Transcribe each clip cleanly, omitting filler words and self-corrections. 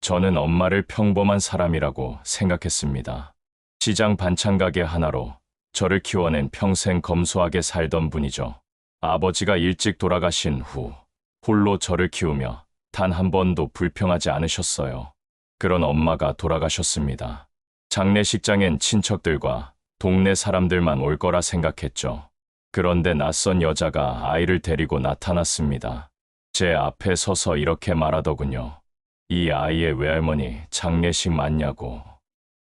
저는 엄마를 평범한 사람이라고 생각했습니다. 시장 반찬 가게 하나로 저를 키워낸 평생 검소하게 살던 분이죠. 아버지가 일찍 돌아가신 후 홀로 저를 키우며 단 한 번도 불평하지 않으셨어요. 그런 엄마가 돌아가셨습니다. 장례식장엔 친척들과 동네 사람들만 올 거라 생각했죠. 그런데 낯선 여자가 아이를 데리고 나타났습니다. 제 앞에 서서 이렇게 말하더군요. 이 아이의 외할머니 장례식 맞냐고.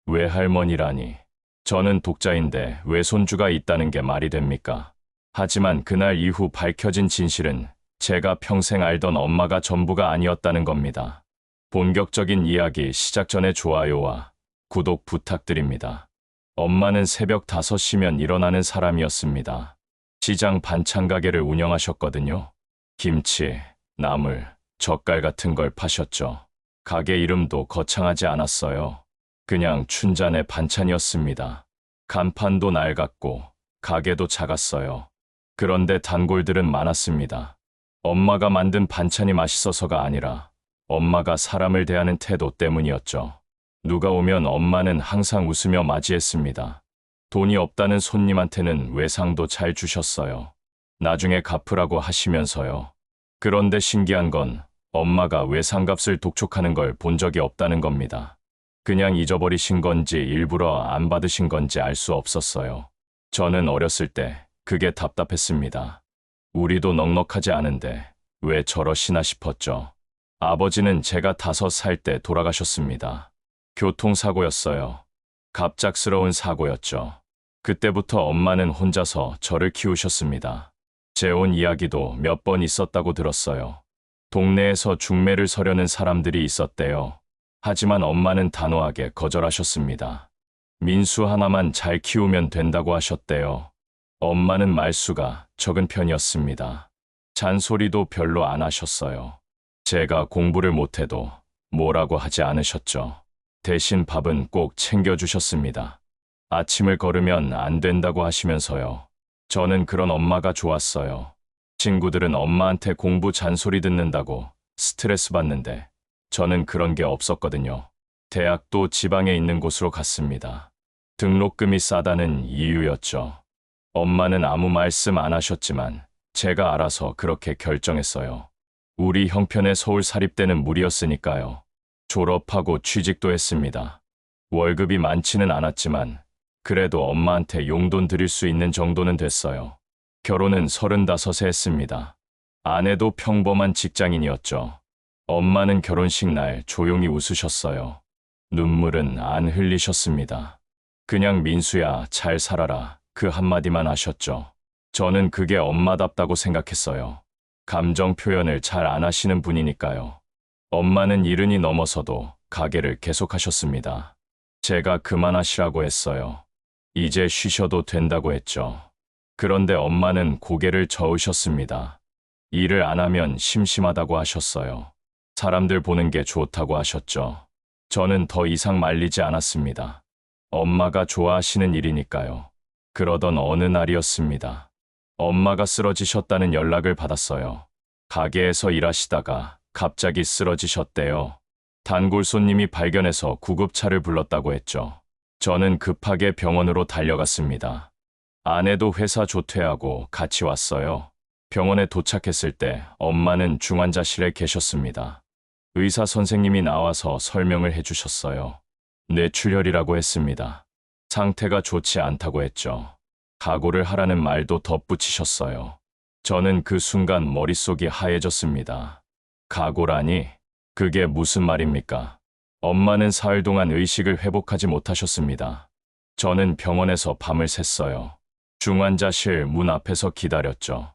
외할머니라니. 저는 독자인데 외손주가 있다는 게 말이 됩니까? 하지만 그날 이후 밝혀진 진실은 제가 평생 알던 엄마가 전부가 아니었다는 겁니다. 본격적인 이야기 시작 전에 좋아요와 구독 부탁드립니다. 엄마는 새벽 5시면 일어나는 사람이었습니다. 시장 반찬 가게를 운영하셨거든요. 김치, 나물, 젓갈 같은 걸 파셨죠. 가게 이름도 거창하지 않았어요. 그냥 춘잔의 반찬이었습니다. 간판도 낡았고 가게도 작았어요. 그런데 단골들은 많았습니다. 엄마가 만든 반찬이 맛있어서가 아니라 엄마가 사람을 대하는 태도 때문이었죠. 누가 오면 엄마는 항상 웃으며 맞이했습니다. 돈이 없다는 손님한테는 외상도 잘 주셨어요. 나중에 갚으라고 하시면서요. 그런데 신기한 건 엄마가 외상값을 독촉하는 걸 본 적이 없다는 겁니다. 그냥 잊어버리신 건지 일부러 안 받으신 건지 알 수 없었어요. 저는 어렸을 때 그게 답답했습니다. 우리도 넉넉하지 않은데 왜 저러시나 싶었죠. 아버지는 제가 5살 때 돌아가셨습니다. 교통사고였어요. 갑작스러운 사고였죠. 그때부터 엄마는 혼자서 저를 키우셨습니다. 재혼 이야기도 몇 번 있었다고 들었어요. 동네에서 중매를 서려는 사람들이 있었대요. 하지만 엄마는 단호하게 거절하셨습니다. 민수 하나만 잘 키우면 된다고 하셨대요. 엄마는 말수가 적은 편이었습니다. 잔소리도 별로 안 하셨어요. 제가 공부를 못해도 뭐라고 하지 않으셨죠. 대신 밥은 꼭 챙겨주셨습니다. 아침을 걸으면 안 된다고 하시면서요. 저는 그런 엄마가 좋았어요. 친구들은 엄마한테 공부 잔소리 듣는다고 스트레스 받는데 저는 그런 게 없었거든요. 대학도 지방에 있는 곳으로 갔습니다. 등록금이 싸다는 이유였죠. 엄마는 아무 말씀 안 하셨지만 제가 알아서 그렇게 결정했어요. 우리 형편에 서울 사립대는 무리였으니까요. 졸업하고 취직도 했습니다. 월급이 많지는 않았지만 그래도 엄마한테 용돈 드릴 수 있는 정도는 됐어요. 결혼은 35에 했습니다. 아내도 평범한 직장인이었죠. 엄마는 결혼식 날 조용히 웃으셨어요. 눈물은 안 흘리셨습니다. 그냥 민수야, 잘 살아라. 그 한마디만 하셨죠. 저는 그게 엄마답다고 생각했어요. 감정 표현을 잘 안 하시는 분이니까요. 엄마는 70이 넘어서도 가게를 계속하셨습니다. 제가 그만하시라고 했어요. 이제 쉬셔도 된다고 했죠. 그런데 엄마는 고개를 저으셨습니다. 일을 안 하면 심심하다고 하셨어요. 사람들 보는 게 좋다고 하셨죠. 저는 더 이상 말리지 않았습니다. 엄마가 좋아하시는 일이니까요. 그러던 어느 날이었습니다. 엄마가 쓰러지셨다는 연락을 받았어요. 가게에서 일하시다가 갑자기 쓰러지셨대요. 단골 손님이 발견해서 구급차를 불렀다고 했죠. 저는 급하게 병원으로 달려갔습니다. 아내도 회사 조퇴하고 같이 왔어요. 병원에 도착했을 때 엄마는 중환자실에 계셨습니다. 의사 선생님이 나와서 설명을 해주셨어요. 뇌출혈이라고 했습니다. 상태가 좋지 않다고 했죠. 각오를 하라는 말도 덧붙이셨어요. 저는 그 순간 머릿속이 하얘졌습니다. 각오라니? 그게 무슨 말입니까? 엄마는 사흘 동안 의식을 회복하지 못하셨습니다. 저는 병원에서 밤을 샜어요. 중환자실 문 앞에서 기다렸죠.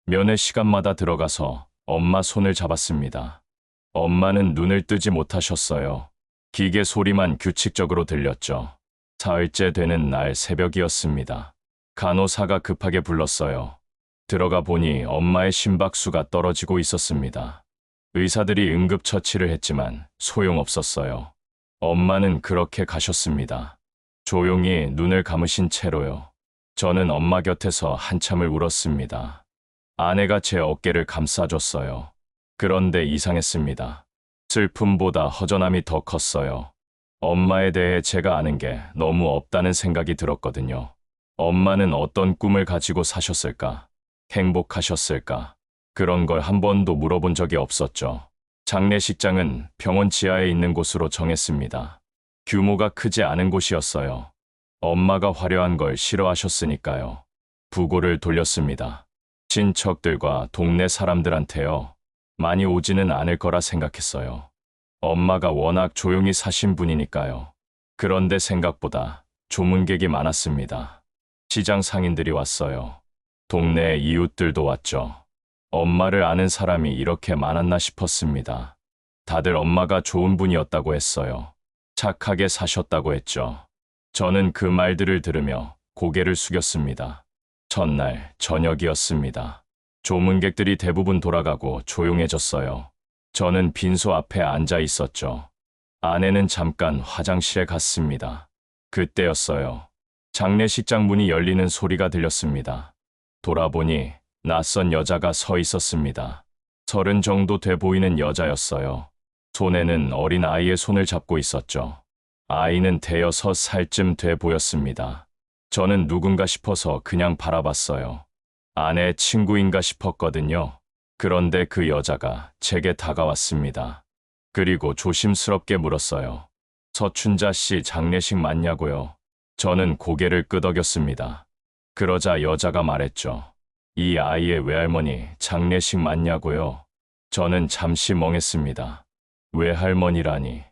면회 시간마다 들어가서 엄마 손을 잡았습니다. 엄마는 눈을 뜨지 못하셨어요. 기계 소리만 규칙적으로 들렸죠. 사흘째 되는 날 새벽이었습니다. 간호사가 급하게 불렀어요. 들어가 보니 엄마의 심박수가 떨어지고 있었습니다. 의사들이 응급처치를 했지만 소용없었어요. 엄마는 그렇게 가셨습니다. 조용히 눈을 감으신 채로요. 저는 엄마 곁에서 한참을 울었습니다. 아내가 제 어깨를 감싸줬어요. 그런데 이상했습니다. 슬픔보다 허전함이 더 컸어요. 엄마에 대해 제가 아는 게 너무 없다는 생각이 들었거든요. 엄마는 어떤 꿈을 가지고 사셨을까? 행복하셨을까? 그런 걸 한 번도 물어본 적이 없었죠. 장례식장은 병원 지하에 있는 곳으로 정했습니다. 규모가 크지 않은 곳이었어요. 엄마가 화려한 걸 싫어하셨으니까요. 부고를 돌렸습니다. 친척들과 동네 사람들한테요. 많이 오지는 않을 거라 생각했어요. 엄마가 워낙 조용히 사신 분이니까요. 그런데 생각보다 조문객이 많았습니다. 시장 상인들이 왔어요. 동네 이웃들도 왔죠. 엄마를 아는 사람이 이렇게 많았나 싶었습니다. 다들 엄마가 좋은 분이었다고 했어요. 착하게 사셨다고 했죠. 저는 그 말들을 들으며 고개를 숙였습니다. 첫날 저녁이었습니다. 조문객들이 대부분 돌아가고 조용해졌어요. 저는 빈소 앞에 앉아 있었죠. 아내는 잠깐 화장실에 갔습니다. 그때였어요. 장례식장 문이 열리는 소리가 들렸습니다. 돌아보니 낯선 여자가 서 있었습니다. 30 정도 돼 보이는 여자였어요. 손에는 어린 아이의 손을 잡고 있었죠. 아이는 대여섯 살쯤 돼 보였습니다. 저는 누군가 싶어서 그냥 바라봤어요. 아내의 친구인가 싶었거든요. 그런데 그 여자가 제게 다가왔습니다. 그리고 조심스럽게 물었어요. 서춘자 씨 장례식 맞냐고요? 저는 고개를 끄덕였습니다. 그러자 여자가 말했죠. 이 아이의 외할머니 장례식 맞냐고요? 저는 잠시 멍했습니다. 외할머니라니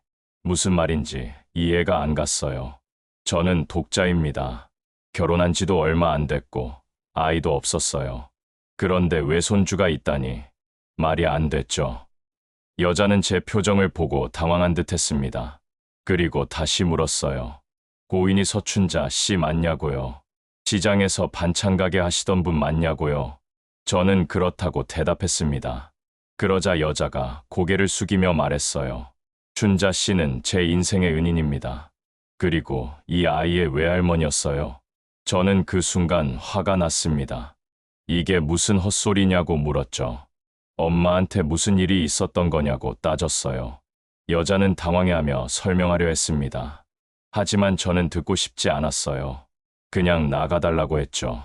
무슨 말인지 이해가 안 갔어요. 저는 독자입니다. 결혼한 지도 얼마 안 됐고 아이도 없었어요. 그런데 외손주가 있다니 말이 안 됐죠. 여자는 제 표정을 보고 당황한 듯 했습니다. 그리고 다시 물었어요. 고인이 서춘자 씨 맞냐고요? 시장에서 반찬 가게 하시던 분 맞냐고요? 저는 그렇다고 대답했습니다. 그러자 여자가 고개를 숙이며 말했어요. 춘자 씨는 제 인생의 은인입니다. 그리고 이 아이의 외할머니였어요. 저는 그 순간 화가 났습니다. 이게 무슨 헛소리냐고 물었죠. 엄마한테 무슨 일이 있었던 거냐고 따졌어요. 여자는 당황해하며 설명하려 했습니다. 하지만 저는 듣고 싶지 않았어요. 그냥 나가달라고 했죠.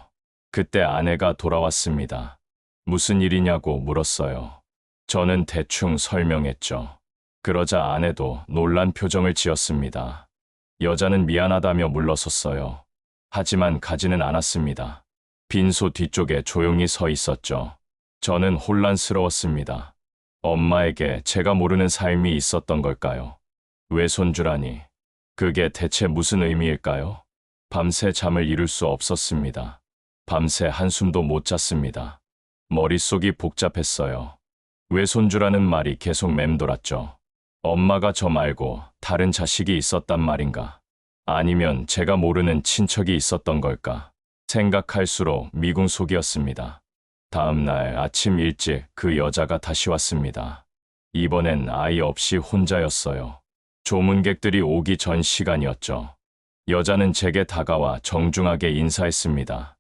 그때 아내가 돌아왔습니다. 무슨 일이냐고 물었어요. 저는 대충 설명했죠. 그러자 아내도 놀란 표정을 지었습니다. 여자는 미안하다며 물러섰어요. 하지만 가지는 않았습니다. 빈소 뒤쪽에 조용히 서 있었죠. 저는 혼란스러웠습니다. 엄마에게 제가 모르는 삶이 있었던 걸까요? 외손주라니, 그게 대체 무슨 의미일까요? 밤새 잠을 이룰 수 없었습니다. 밤새 한숨도 못 잤습니다. 머릿속이 복잡했어요. 외손주라는 말이 계속 맴돌았죠. 엄마가 저 말고 다른 자식이 있었단 말인가? 아니면 제가 모르는 친척이 있었던 걸까? 생각할수록 미궁속이었습니다. 다음 날 아침 일찍 그 여자가 다시 왔습니다. 이번엔 아이 없이 혼자였어요. 조문객들이 오기 전 시간이었죠. 여자는 제게 다가와 정중하게 인사했습니다.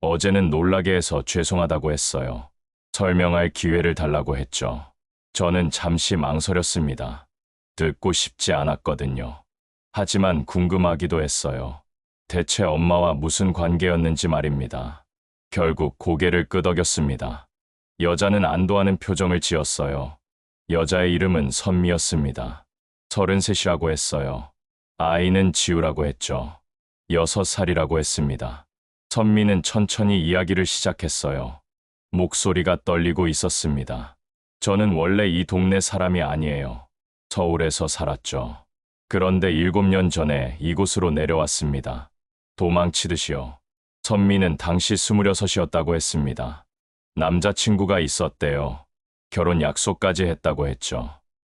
어제는 놀라게 해서 죄송하다고 했어요. 설명할 기회를 달라고 했죠. 저는 잠시 망설였습니다. 듣고 싶지 않았거든요. 하지만 궁금하기도 했어요. 대체 엄마와 무슨 관계였는지 말입니다. 결국 고개를 끄덕였습니다. 여자는 안도하는 표정을 지었어요. 여자의 이름은 선미였습니다. 33이라고 했어요. 아이는 지우라고 했죠. 6살이라고 했습니다. 선미는 천천히 이야기를 시작했어요. 목소리가 떨리고 있었습니다. 저는 원래 이 동네 사람이 아니에요. 서울에서 살았죠. 그런데 7년 전에 이곳으로 내려왔습니다. 도망치듯이요. 선미는 당시 26이었다고 했습니다. 남자친구가 있었대요. 결혼 약속까지 했다고 했죠.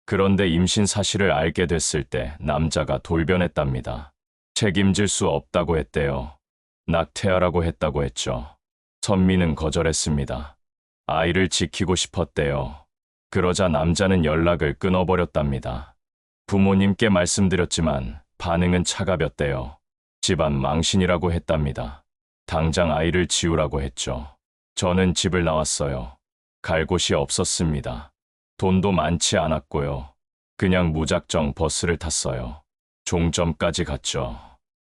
그런데 임신 사실을 알게 됐을 때 남자가 돌변했답니다. 책임질 수 없다고 했대요. 낙태하라고 했다고 했죠. 선미는 거절했습니다. 아이를 지키고 싶었대요. 그러자 남자는 연락을 끊어버렸답니다. 부모님께 말씀드렸지만 반응은 차가웠대요. 집안 망신이라고 했답니다. 당장 아이를 지우라고 했죠. 저는 집을 나왔어요. 갈 곳이 없었습니다. 돈도 많지 않았고요. 그냥 무작정 버스를 탔어요. 종점까지 갔죠.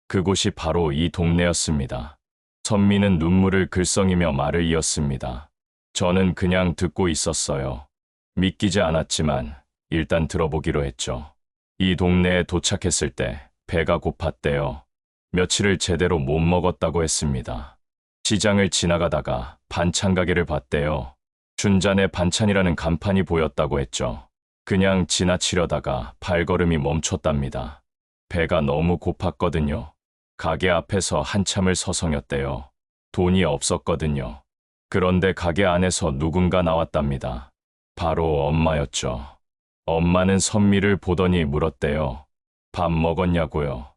그곳이 바로 이 동네였습니다. 선미는 눈물을 글썽이며 말을 이었습니다. 저는 그냥 듣고 있었어요. 믿기지 않았지만 일단 들어보기로 했죠. 이 동네에 도착했을 때 배가 고팠대요. 며칠을 제대로 못 먹었다고 했습니다. 시장을 지나가다가 반찬 가게를 봤대요. 춘잔의 반찬이라는 간판이 보였다고 했죠. 그냥 지나치려다가 발걸음이 멈췄답니다. 배가 너무 고팠거든요. 가게 앞에서 한참을 서성였대요. 돈이 없었거든요. 그런데 가게 안에서 누군가 나왔답니다. 바로 엄마였죠. 엄마는 선미를 보더니 물었대요. 밥 먹었냐고요.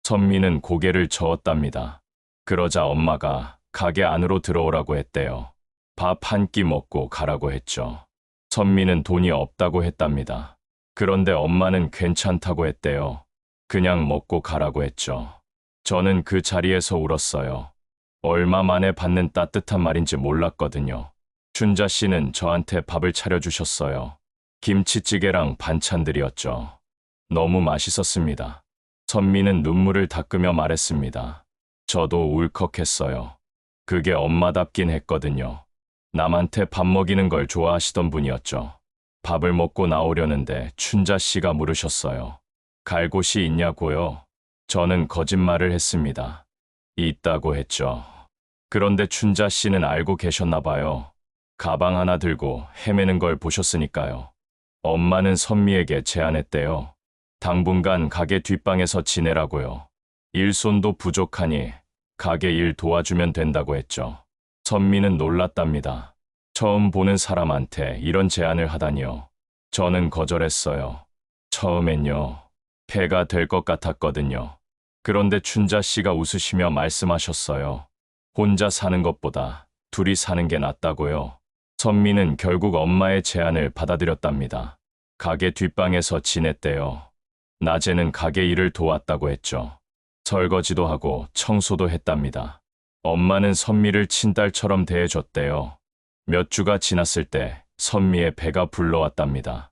선미는 고개를 저었답니다. 그러자 엄마가 가게 안으로 들어오라고 했대요. 밥 한 끼 먹고 가라고 했죠. 선미는 돈이 없다고 했답니다. 그런데 엄마는 괜찮다고 했대요. 그냥 먹고 가라고 했죠. 저는 그 자리에서 울었어요. 얼마 만에 받는 따뜻한 말인지 몰랐거든요. 춘자 씨는 저한테 밥을 차려주셨어요. 김치찌개랑 반찬들이었죠. 너무 맛있었습니다. 선미는 눈물을 닦으며 말했습니다. 저도 울컥했어요. 그게 엄마답긴 했거든요. 남한테 밥 먹이는 걸 좋아하시던 분이었죠. 밥을 먹고 나오려는데 춘자 씨가 물으셨어요. 갈 곳이 있냐고요? 저는 거짓말을 했습니다. 있다고 했죠. 그런데 춘자 씨는 알고 계셨나 봐요. 가방 하나 들고 헤매는 걸 보셨으니까요. 엄마는 선미에게 제안했대요. 당분간 가게 뒷방에서 지내라고요. 일손도 부족하니 가게 일 도와주면 된다고 했죠. 선미는 놀랐답니다. 처음 보는 사람한테 이런 제안을 하다니요. 저는 거절했어요. 처음엔요. 폐가 될 것 같았거든요. 그런데 춘자 씨가 웃으시며 말씀하셨어요. 혼자 사는 것보다 둘이 사는 게 낫다고요. 선미는 결국 엄마의 제안을 받아들였답니다. 가게 뒷방에서 지냈대요. 낮에는 가게 일을 도왔다고 했죠. 설거지도 하고 청소도 했답니다. 엄마는 선미를 친딸처럼 대해줬대요. 몇 주가 지났을 때 선미의 배가 불러왔답니다.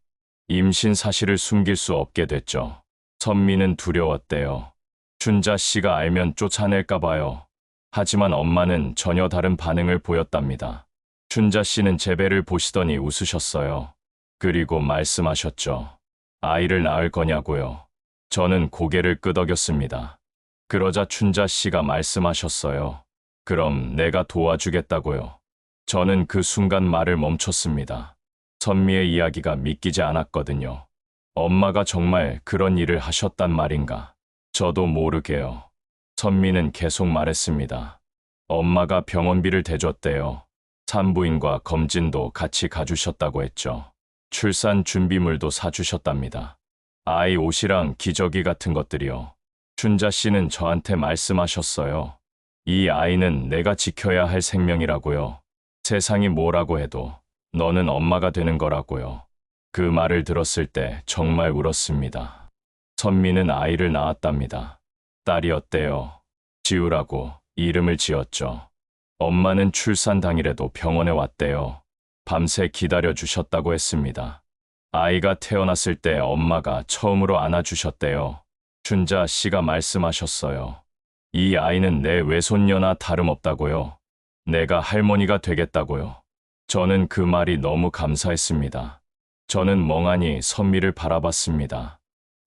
임신 사실을 숨길 수 없게 됐죠. 선미는 두려웠대요. 춘자 씨가 알면 쫓아낼까 봐요. 하지만 엄마는 전혀 다른 반응을 보였답니다. 춘자 씨는 제 배를 보시더니 웃으셨어요. 그리고 말씀하셨죠. 아이를 낳을 거냐고요. 저는 고개를 끄덕였습니다. 그러자 춘자 씨가 말씀하셨어요. 그럼 내가 도와주겠다고요. 저는 그 순간 말을 멈췄습니다. 선미의 이야기가 믿기지 않았거든요. 엄마가 정말 그런 일을 하셨단 말인가? 저도 모르게요. 선미는 계속 말했습니다. 엄마가 병원비를 대줬대요. 산부인과 검진도 같이 가주셨다고 했죠. 출산 준비물도 사주셨답니다. 아이 옷이랑 기저귀 같은 것들이요. 춘자 씨는 저한테 말씀하셨어요. 이 아이는 내가 지켜야 할 생명이라고요. 세상이 뭐라고 해도 너는 엄마가 되는 거라고요. 그 말을 들었을 때 정말 울었습니다. 선미는 아이를 낳았답니다. 딸이었대요. 지우라고 이름을 지었죠. 엄마는 출산 당일에도 병원에 왔대요. 밤새 기다려 주셨다고 했습니다. 아이가 태어났을 때 엄마가 처음으로 안아주셨대요. 춘자 씨가 말씀하셨어요. 이 아이는 내 외손녀나 다름없다고요. 내가 할머니가 되겠다고요. 저는 그 말이 너무 감사했습니다. 저는 멍하니 선미를 바라봤습니다.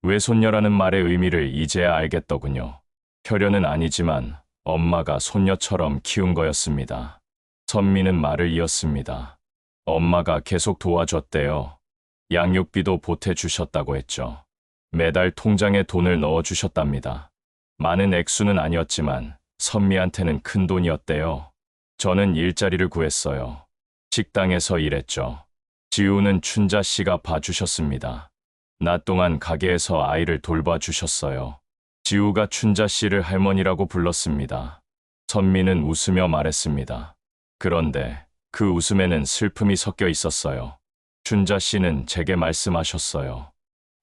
외손녀라는 말의 의미를 이제야 알겠더군요. 혈연은 아니지만 엄마가 손녀처럼 키운 거였습니다. 선미는 말을 이었습니다. 엄마가 계속 도와줬대요. 양육비도 보태주셨다고 했죠. 매달 통장에 돈을 넣어주셨답니다. 많은 액수는 아니었지만 선미한테는 큰 돈이었대요. 저는 일자리를 구했어요. 식당에서 일했죠. 지우는 춘자 씨가 봐주셨습니다. 낮 동안 가게에서 아이를 돌봐주셨어요. 지우가 춘자 씨를 할머니라고 불렀습니다. 선미는 웃으며 말했습니다. 그런데 그 웃음에는 슬픔이 섞여 있었어요. 춘자 씨는 제게 말씀하셨어요.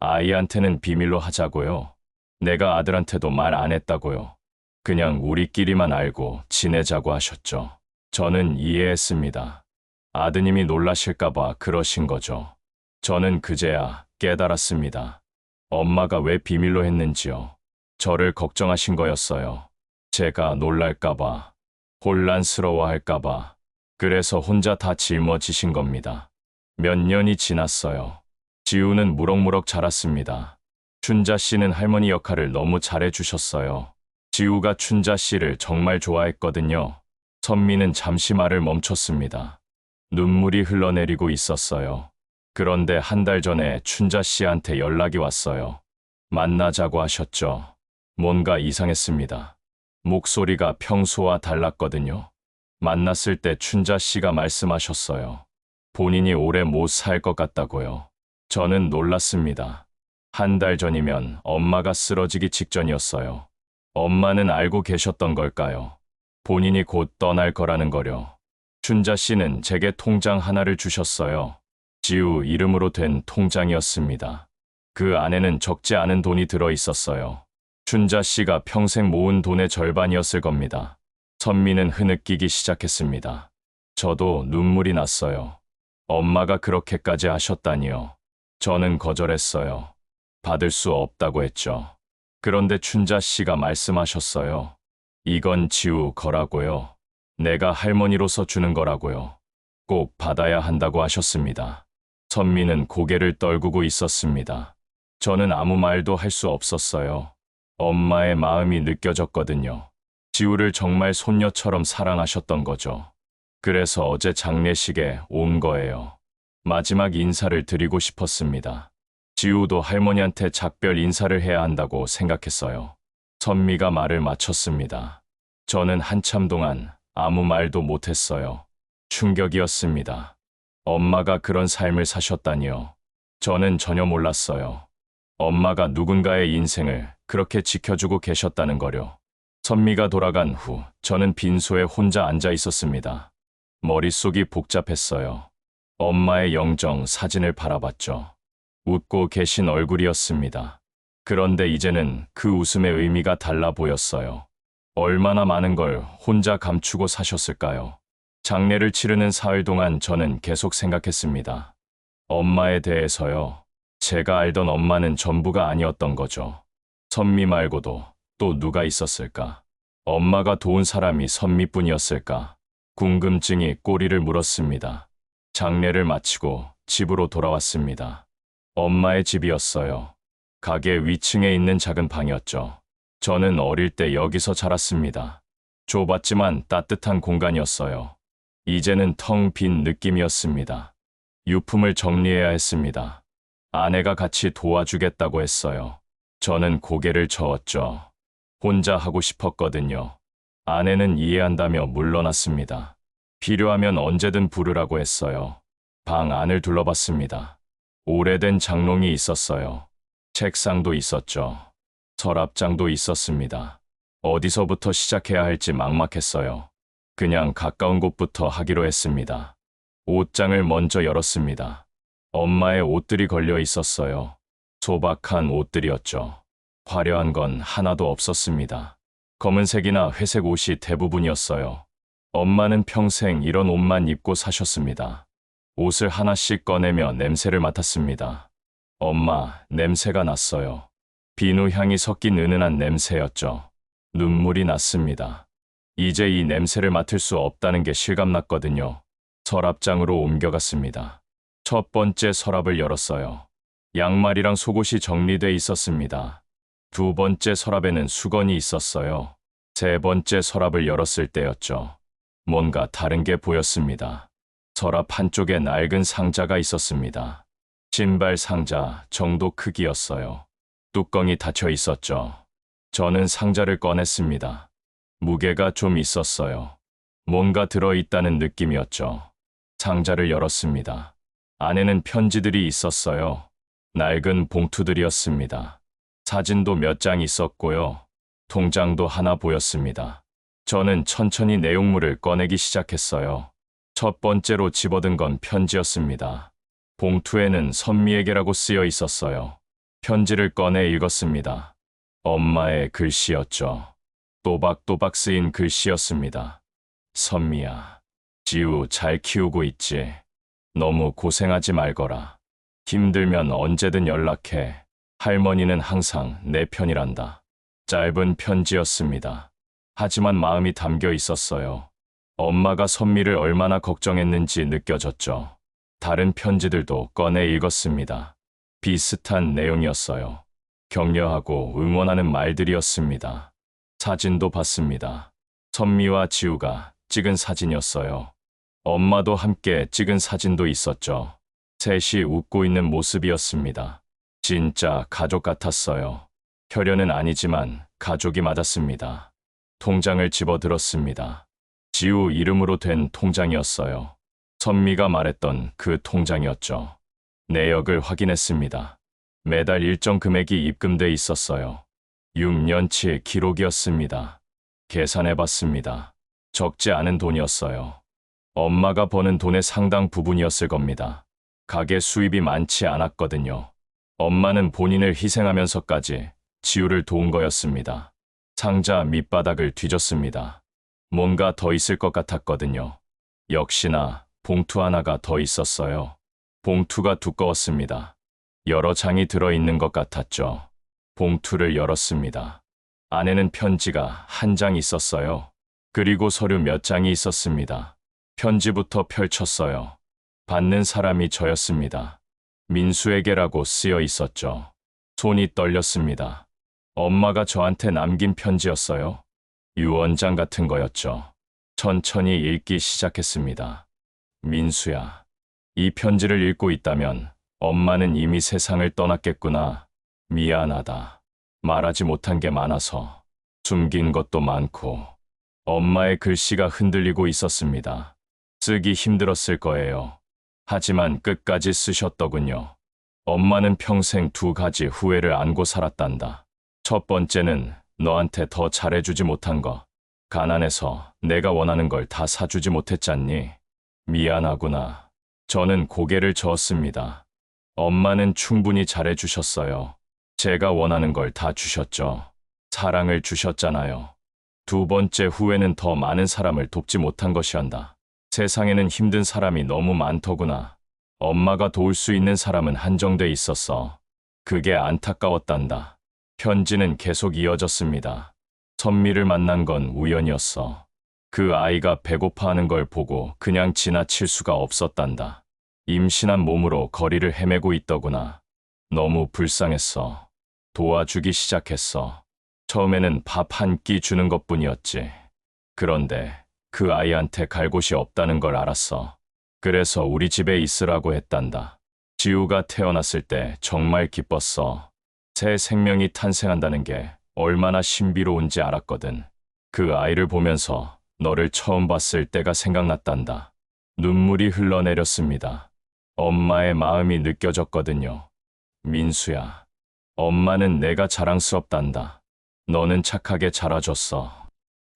아이한테는 비밀로 하자고요. 내가 아들한테도 말 안 했다고요. 그냥 우리끼리만 알고 지내자고 하셨죠. 저는 이해했습니다. 아드님이 놀라실까봐 그러신 거죠. 저는 그제야 깨달았습니다. 엄마가 왜 비밀로 했는지요. 저를 걱정하신 거였어요. 제가 놀랄까봐, 혼란스러워할까봐. 그래서 혼자 다 짊어지신 겁니다. 몇 년이 지났어요. 지우는 무럭무럭 자랐습니다. 춘자 씨는 할머니 역할을 너무 잘해주셨어요. 지우가 춘자 씨를 정말 좋아했거든요. 선미는 잠시 말을 멈췄습니다. 눈물이 흘러내리고 있었어요. 그런데 한 달 전에 춘자 씨한테 연락이 왔어요. 만나자고 하셨죠. 뭔가 이상했습니다. 목소리가 평소와 달랐거든요. 만났을 때 춘자 씨가 말씀하셨어요. 본인이 오래 못 살 것 같다고요. 저는 놀랐습니다. 한 달 전이면 엄마가 쓰러지기 직전이었어요. 엄마는 알고 계셨던 걸까요? 본인이 곧 떠날 거라는 거요. 춘자 씨는 제게 통장 하나를 주셨어요. 지우 이름으로 된 통장이었습니다. 그 안에는 적지 않은 돈이 들어 있었어요. 춘자 씨가 평생 모은 돈의 절반이었을 겁니다. 선미는 흐느끼기 시작했습니다. 저도 눈물이 났어요. 엄마가 그렇게까지 하셨다니요. 저는 거절했어요. 받을 수 없다고 했죠. 그런데 춘자 씨가 말씀하셨어요. 이건 지우 거라고요. 내가 할머니로서 주는 거라고요. 꼭 받아야 한다고 하셨습니다. 선미는 고개를 떨구고 있었습니다. 저는 아무 말도 할 수 없었어요. 엄마의 마음이 느껴졌거든요. 지우를 정말 손녀처럼 사랑하셨던 거죠. 그래서 어제 장례식에 온 거예요. 마지막 인사를 드리고 싶었습니다. 지우도 할머니한테 작별 인사를 해야 한다고 생각했어요. 선미가 말을 마쳤습니다. 저는 한참 동안 아무 말도 못했어요. 충격이었습니다. 엄마가 그런 삶을 사셨다니요. 저는 전혀 몰랐어요. 엄마가 누군가의 인생을 그렇게 지켜주고 계셨다는 거요. 선미가 돌아간 후 저는 빈소에 혼자 앉아 있었습니다. 머릿속이 복잡했어요. 엄마의 영정 사진을 바라봤죠. 웃고 계신 얼굴이었습니다. 그런데 이제는 그 웃음의 의미가 달라 보였어요. 얼마나 많은 걸 혼자 감추고 사셨을까요? 장례를 치르는 사흘 동안 저는 계속 생각했습니다. 엄마에 대해서요. 제가 알던 엄마는 전부가 아니었던 거죠. 선미 말고도 또 누가 있었을까? 엄마가 도운 사람이 선미뿐이었을까? 궁금증이 꼬리를 물었습니다. 장례를 마치고 집으로 돌아왔습니다. 엄마의 집이었어요. 가게 위층에 있는 작은 방이었죠. 저는 어릴 때 여기서 자랐습니다. 좁았지만 따뜻한 공간이었어요. 이제는 텅 빈 느낌이었습니다. 유품을 정리해야 했습니다. 아내가 같이 도와주겠다고 했어요. 저는 고개를 저었죠. 혼자 하고 싶었거든요. 아내는 이해한다며 물러났습니다. 필요하면 언제든 부르라고 했어요. 방 안을 둘러봤습니다. 오래된 장롱이 있었어요. 책상도 있었죠. 서랍장도 있었습니다. 어디서부터 시작해야 할지 막막했어요. 그냥 가까운 곳부터 하기로 했습니다. 옷장을 먼저 열었습니다. 엄마의 옷들이 걸려 있었어요. 소박한 옷들이었죠. 화려한 건 하나도 없었습니다. 검은색이나 회색 옷이 대부분이었어요. 엄마는 평생 이런 옷만 입고 사셨습니다. 옷을 하나씩 꺼내며 냄새를 맡았습니다. 엄마, 냄새가 났어요. 비누 향이 섞인 은은한 냄새였죠. 눈물이 났습니다. 이제 이 냄새를 맡을 수 없다는 게 실감났거든요. 서랍장으로 옮겨갔습니다. 첫 번째 서랍을 열었어요. 양말이랑 속옷이 정리돼 있었습니다. 두 번째 서랍에는 수건이 있었어요. 세 번째 서랍을 열었을 때였죠. 뭔가 다른 게 보였습니다. 서랍 한쪽에 낡은 상자가 있었습니다. 신발 상자 정도 크기였어요. 뚜껑이 닫혀 있었죠. 저는 상자를 꺼냈습니다. 무게가 좀 있었어요. 뭔가 들어있다는 느낌이었죠. 상자를 열었습니다. 안에는 편지들이 있었어요. 낡은 봉투들이었습니다. 사진도 몇 장 있었고요. 통장도 하나 보였습니다. 저는 천천히 내용물을 꺼내기 시작했어요. 첫 번째로 집어든 건 편지였습니다. 봉투에는 선미에게라고 쓰여 있었어요. 편지를 꺼내 읽었습니다. 엄마의 글씨였죠. 또박또박 쓰인 글씨였습니다. 선미야, 지우 잘 키우고 있지? 너무 고생하지 말거라. 힘들면 언제든 연락해. 할머니는 항상 내 편이란다. 짧은 편지였습니다. 하지만 마음이 담겨 있었어요. 엄마가 선미를 얼마나 걱정했는지 느껴졌죠. 다른 편지들도 꺼내 읽었습니다. 비슷한 내용이었어요. 격려하고 응원하는 말들이었습니다. 사진도 봤습니다. 선미와 지우가 찍은 사진이었어요. 엄마도 함께 찍은 사진도 있었죠. 셋이 웃고 있는 모습이었습니다. 진짜 가족 같았어요. 혈연은 아니지만 가족이 맞았습니다. 통장을 집어들었습니다. 지우 이름으로 된 통장이었어요. 선미가 말했던 그 통장이었죠. 내역을 확인했습니다. 매달 일정 금액이 입금돼 있었어요. 6년치 기록이었습니다. 계산해봤습니다. 적지 않은 돈이었어요. 엄마가 버는 돈의 상당 부분이었을 겁니다. 가게 수입이 많지 않았거든요. 엄마는 본인을 희생하면서까지 지우를 도운 거였습니다. 상자 밑바닥을 뒤졌습니다. 뭔가 더 있을 것 같았거든요. 역시나 봉투 하나가 더 있었어요. 봉투가 두꺼웠습니다. 여러 장이 들어있는 것 같았죠. 봉투를 열었습니다. 안에는 편지가 한 장 있었어요. 그리고 서류 몇 장이 있었습니다. 편지부터 펼쳤어요. 받는 사람이 저였습니다. 민수에게라고 쓰여 있었죠. 손이 떨렸습니다. 엄마가 저한테 남긴 편지였어요. 유언장 같은 거였죠. 천천히 읽기 시작했습니다. 민수야, 이 편지를 읽고 있다면 엄마는 이미 세상을 떠났겠구나. 미안하다. 말하지 못한 게 많아서 숨긴 것도 많고. 엄마의 글씨가 흔들리고 있었습니다. 쓰기 힘들었을 거예요. 하지만 끝까지 쓰셨더군요. 엄마는 평생 두 가지 후회를 안고 살았단다. 첫 번째는 너한테 더 잘해주지 못한 거. 가난해서 내가 원하는 걸 다 사주지 못했잖니. 미안하구나. 저는 고개를 저었습니다. 엄마는 충분히 잘해주셨어요. 제가 원하는 걸 다 주셨죠. 사랑을 주셨잖아요. 두 번째 후회는 더 많은 사람을 돕지 못한 것이란다. 세상에는 힘든 사람이 너무 많더구나. 엄마가 도울 수 있는 사람은 한정돼 있었어. 그게 안타까웠단다. 편지는 계속 이어졌습니다. 선미를 만난 건 우연이었어. 그 아이가 배고파하는 걸 보고 그냥 지나칠 수가 없었단다. 임신한 몸으로 거리를 헤매고 있더구나. 너무 불쌍했어. 도와주기 시작했어. 처음에는 밥 한 끼 주는 것뿐이었지. 그런데 그 아이한테 갈 곳이 없다는 걸 알았어. 그래서 우리 집에 있으라고 했단다. 지우가 태어났을 때 정말 기뻤어. 새 생명이 탄생한다는 게 얼마나 신비로운지 알았거든. 그 아이를 보면서 너를 처음 봤을 때가 생각났단다. 눈물이 흘러내렸습니다. 엄마의 마음이 느껴졌거든요. 민수야, 엄마는 내가 자랑스럽단다. 너는 착하게 자라줬어.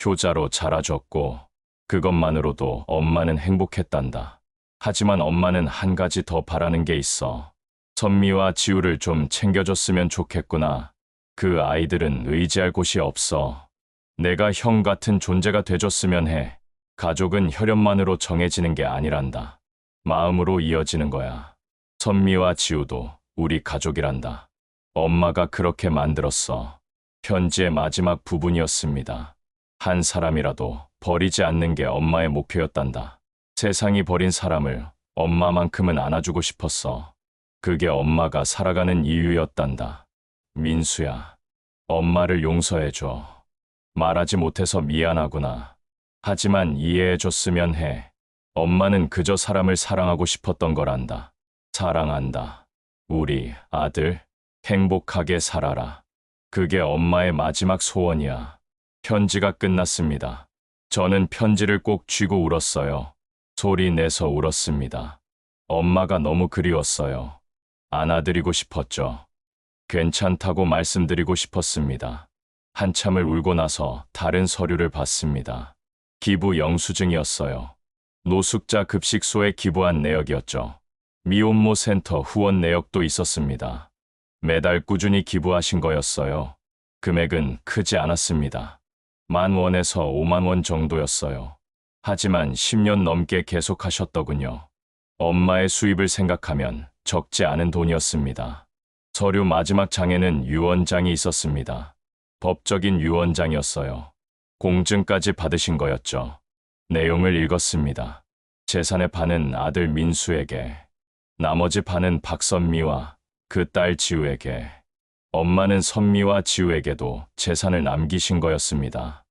효자로 자라줬고 그것만으로도 엄마는 행복했단다. 하지만 엄마는 한 가지 더 바라는 게 있어. 선미와 지우를 좀 챙겨줬으면 좋겠구나. 그 아이들은 의지할 곳이 없어. 내가 형 같은 존재가 돼줬으면 해. 가족은 혈연만으로 정해지는 게 아니란다. 마음으로 이어지는 거야. 선미와 지우도 우리 가족이란다. 엄마가 그렇게 만들었어. 편지의 마지막 부분이었습니다. 한 사람이라도 버리지 않는 게 엄마의 목표였단다. 세상이 버린 사람을 엄마만큼은 안아주고 싶었어. 그게 엄마가 살아가는 이유였단다. 민수야, 엄마를 용서해줘. 말하지 못해서 미안하구나. 하지만 이해해줬으면 해. 엄마는 그저 사람을 사랑하고 싶었던 거란다. 사랑한다. 우리 아들, 행복하게 살아라. 그게 엄마의 마지막 소원이야. 편지가 끝났습니다. 저는 편지를 꼭 쥐고 울었어요. 소리 내서 울었습니다. 엄마가 너무 그리웠어요. 안아드리고 싶었죠. 괜찮다고 말씀드리고 싶었습니다. 한참을 울고 나서 다른 서류를 봤습니다. 기부 영수증이었어요. 노숙자 급식소에 기부한 내역이었죠. 미혼모 센터 후원 내역도 있었습니다. 매달 꾸준히 기부하신 거였어요. 금액은 크지 않았습니다. 10,000원에서 50,000원 정도였어요. 하지만 10년 넘게 계속하셨더군요. 엄마의 수입을 생각하면 적지 않은 돈이었습니다. 서류 마지막 장에는 유언장이 있었습니다. 법적인 유언장이었어요. 공증까지 받으신 거였죠. 내용을 읽었습니다. 재산의 반은 아들 민수에게, 나머지 반은 박선미와 그 딸 지우에게, 엄마는 선미와 지우에게도 재산을 남기신 거였습니다.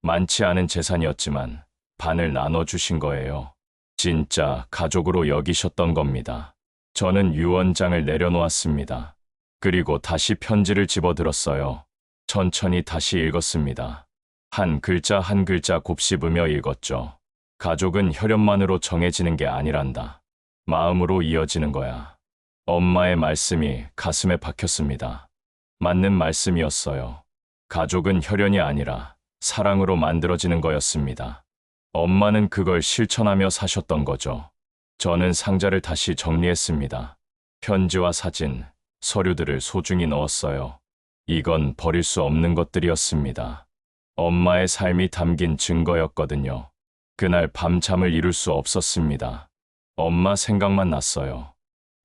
많지 않은 재산이었지만 반을 나눠주신 거예요. 진짜 가족으로 여기셨던 겁니다. 저는 유언장을 내려놓았습니다. 그리고 다시 편지를 집어들었어요. 천천히 다시 읽었습니다. 한 글자 한 글자 곱씹으며 읽었죠. 가족은 혈연만으로 정해지는 게 아니란다. 마음으로 이어지는 거야. 엄마의 말씀이 가슴에 박혔습니다. 맞는 말씀이었어요. 가족은 혈연이 아니라 사랑으로 만들어지는 거였습니다. 엄마는 그걸 실천하며 사셨던 거죠. 저는 상자를 다시 정리했습니다. 편지와 사진, 서류들을 소중히 넣었어요. 이건 버릴 수 없는 것들이었습니다. 엄마의 삶이 담긴 증거였거든요. 그날 밤잠을 이룰 수 없었습니다. 엄마 생각만 났어요.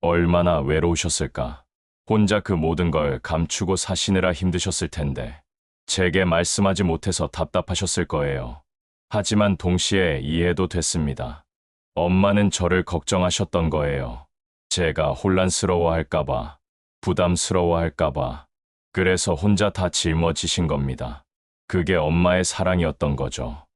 얼마나 외로우셨을까. 혼자 그 모든 걸 감추고 사시느라 힘드셨을 텐데 제게 말씀하지 못해서 답답하셨을 거예요. 하지만 동시에 이해도 됐습니다. 엄마는 저를 걱정하셨던 거예요. 제가 혼란스러워할까봐, 부담스러워할까봐. 그래서 혼자 다 짊어지신 겁니다. 그게 엄마의 사랑이었던 거죠.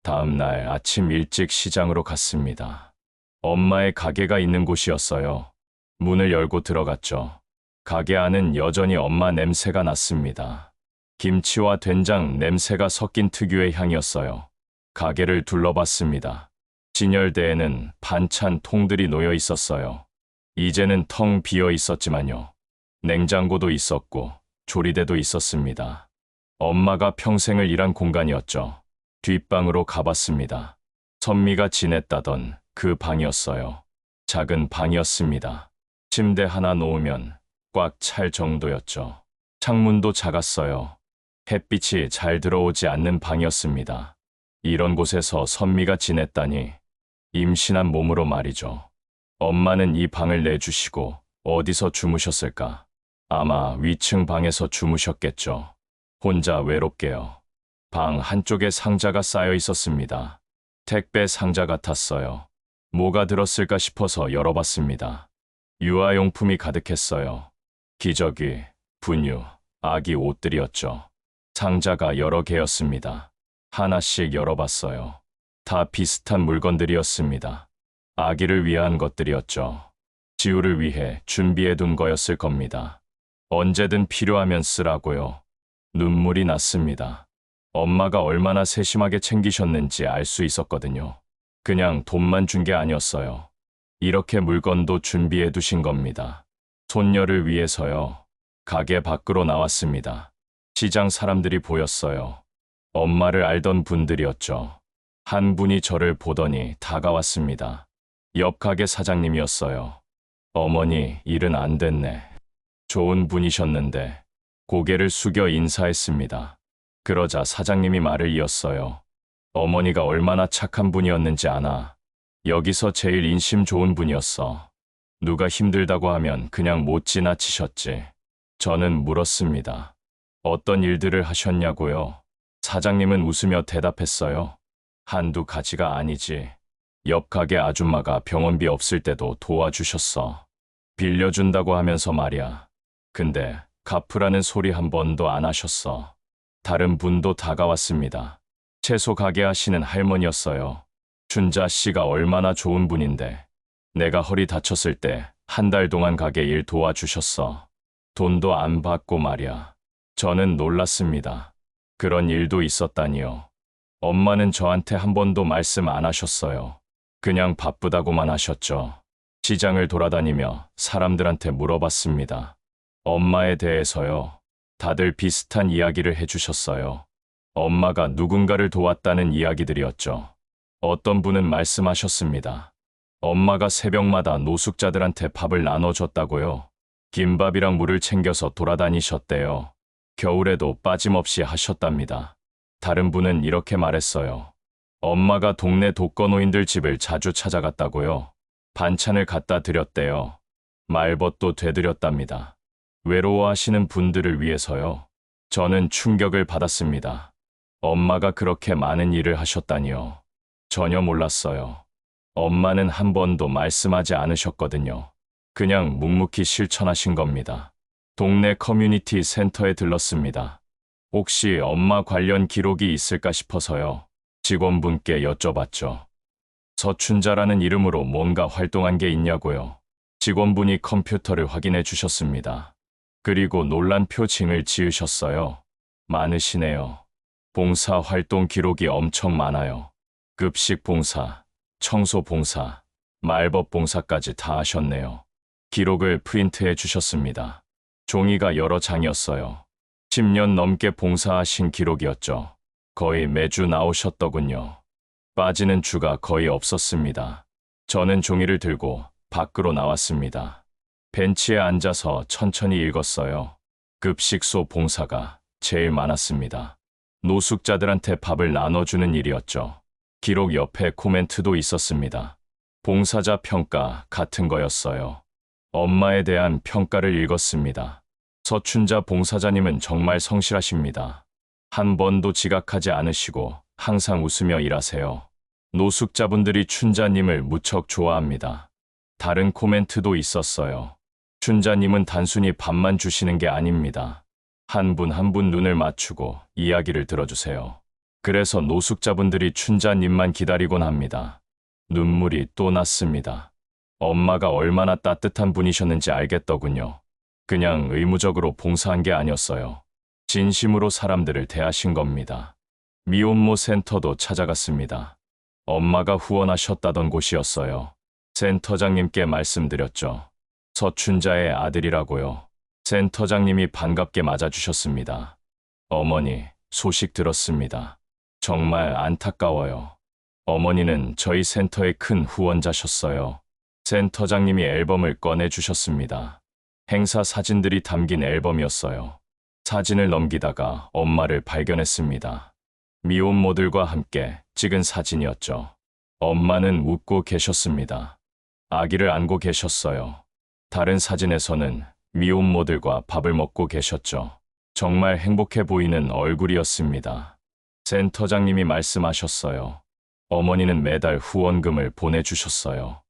다음 날 아침 일찍 시장으로 갔습니다. 엄마의 가게가 있는 곳이었어요. 문을 열고 들어갔죠. 가게 안은 여전히 엄마 냄새가 났습니다. 김치와 된장 냄새가 섞인 특유의 향이었어요. 가게를 둘러봤습니다. 진열대에는 반찬 통들이 놓여 있었어요. 이제는 텅 비어 있었지만요. 냉장고도 있었고 조리대도 있었습니다. 엄마가 평생을 일한 공간이었죠. 뒷방으로 가봤습니다. 선미가 지냈다던 그 방이었어요. 작은 방이었습니다. 침대 하나 놓으면 꽉 찰 정도였죠. 창문도 작았어요. 햇빛이 잘 들어오지 않는 방이었습니다. 이런 곳에서 선미가 지냈다니, 임신한 몸으로 말이죠. 엄마는 이 방을 내주시고 어디서 주무셨을까? 아마 위층 방에서 주무셨겠죠. 혼자 외롭게요. 방 한쪽에 상자가 쌓여 있었습니다. 택배 상자 같았어요. 뭐가 들었을까 싶어서 열어봤습니다. 유아용품이 가득했어요. 기저귀, 분유, 아기 옷들이었죠. 상자가 여러 개였습니다. 하나씩 열어봤어요. 다 비슷한 물건들이었습니다. 아기를 위한 것들이었죠. 지우를 위해 준비해둔 거였을 겁니다. 언제든 필요하면 쓰라고요. 눈물이 났습니다. 엄마가 얼마나 세심하게 챙기셨는지 알 수 있었거든요. 그냥 돈만 준 게 아니었어요. 이렇게 물건도 준비해 두신 겁니다. 손녀를 위해서요. 가게 밖으로 나왔습니다. 시장 사람들이 보였어요. 엄마를 알던 분들이었죠. 한 분이 저를 보더니 다가왔습니다. 옆 가게 사장님이었어요. 어머니, 일은 안 됐네. 좋은 분이셨는데. 고개를 숙여 인사했습니다. 그러자 사장님이 말을 이었어요. 어머니가 얼마나 착한 분이었는지 아나. 여기서 제일 인심 좋은 분이었어. 누가 힘들다고 하면 그냥 못 지나치셨지. 저는 물었습니다. 어떤 일들을 하셨냐고요? 사장님은 웃으며 대답했어요. 한두 가지가 아니지. 옆 가게 아줌마가 병원비 없을 때도 도와주셨어. 빌려준다고 하면서 말이야. 근데 갚으라는 소리 한 번도 안 하셨어. 다른 분도 다가왔습니다. 채소 가게 하시는 할머니였어요. 춘자 씨가 얼마나 좋은 분인데. 내가 허리 다쳤을 때 한 달 동안 가게 일 도와주셨어. 돈도 안 받고 말이야. 저는 놀랐습니다. 그런 일도 있었다니요. 엄마는 저한테 한 번도 말씀 안 하셨어요. 그냥 바쁘다고만 하셨죠. 시장을 돌아다니며 사람들한테 물어봤습니다. 엄마에 대해서요. 다들 비슷한 이야기를 해주셨어요. 엄마가 누군가를 도왔다는 이야기들이었죠. 어떤 분은 말씀하셨습니다. 엄마가 새벽마다 노숙자들한테 밥을 나눠줬다고요. 김밥이랑 물을 챙겨서 돌아다니셨대요. 겨울에도 빠짐없이 하셨답니다. 다른 분은 이렇게 말했어요. 엄마가 동네 독거노인들 집을 자주 찾아갔다고요. 반찬을 갖다 드렸대요. 말벗도 되드렸답니다. 외로워하시는 분들을 위해서요. 저는 충격을 받았습니다. 엄마가 그렇게 많은 일을 하셨다니요. 전혀 몰랐어요. 엄마는 한 번도 말씀하지 않으셨거든요. 그냥 묵묵히 실천하신 겁니다. 동네 커뮤니티 센터에 들렀습니다. 혹시 엄마 관련 기록이 있을까 싶어서요. 직원분께 여쭤봤죠. 서춘자라는 이름으로 뭔가 활동한 게 있냐고요. 직원분이 컴퓨터를 확인해 주셨습니다. 그리고 논란 표징을 지으셨어요. 많으시네요. 봉사 활동 기록이 엄청 많아요. 급식 봉사, 청소 봉사, 말벗 봉사까지 다 하셨네요. 기록을 프린트해 주셨습니다. 종이가 여러 장이었어요. 10년 넘게 봉사하신 기록이었죠. 거의 매주 나오셨더군요. 빠지는 주가 거의 없었습니다. 저는 종이를 들고 밖으로 나왔습니다. 벤치에 앉아서 천천히 읽었어요. 급식소 봉사가 제일 많았습니다. 노숙자들한테 밥을 나눠주는 일이었죠. 기록 옆에 코멘트도 있었습니다. 봉사자 평가 같은 거였어요. 엄마에 대한 평가를 읽었습니다. 서춘자 봉사자님은 정말 성실하십니다. 한 번도 지각하지 않으시고 항상 웃으며 일하세요. 노숙자분들이 춘자님을 무척 좋아합니다. 다른 코멘트도 있었어요. 춘자님은 단순히 밥만 주시는 게 아닙니다. 한 분 한 분 눈을 맞추고 이야기를 들어주세요. 그래서 노숙자분들이 춘자님만 기다리곤 합니다. 눈물이 또 났습니다. 엄마가 얼마나 따뜻한 분이셨는지 알겠더군요. 그냥 의무적으로 봉사한 게 아니었어요. 진심으로 사람들을 대하신 겁니다. 미혼모 센터도 찾아갔습니다. 엄마가 후원하셨다던 곳이었어요. 센터장님께 말씀드렸죠. 서춘자의 아들이라고요. 센터장님이 반갑게 맞아주셨습니다. 어머니, 소식 들었습니다. 정말 안타까워요. 어머니는 저희 센터의 큰 후원자셨어요. 센터장님이 앨범을 꺼내주셨습니다. 행사 사진들이 담긴 앨범이었어요. 사진을 넘기다가 엄마를 발견했습니다. 미혼모들과 함께 찍은 사진이었죠. 엄마는 웃고 계셨습니다. 아기를 안고 계셨어요. 다른 사진에서는 미혼모들과 밥을 먹고 계셨죠. 정말 행복해 보이는 얼굴이었습니다. 센터장님이 말씀하셨어요. 어머니는 매달 후원금을 보내주셨어요.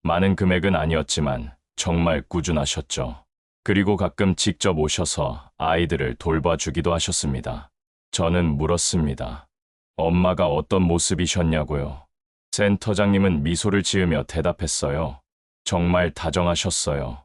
많은 금액은 아니었지만 정말 꾸준하셨죠. 그리고 가끔 직접 오셔서 아이들을 돌봐주기도 하셨습니다. 저는 물었습니다. 엄마가 어떤 모습이셨냐고요. 센터장님은 미소를 지으며 대답했어요. 정말 다정하셨어요.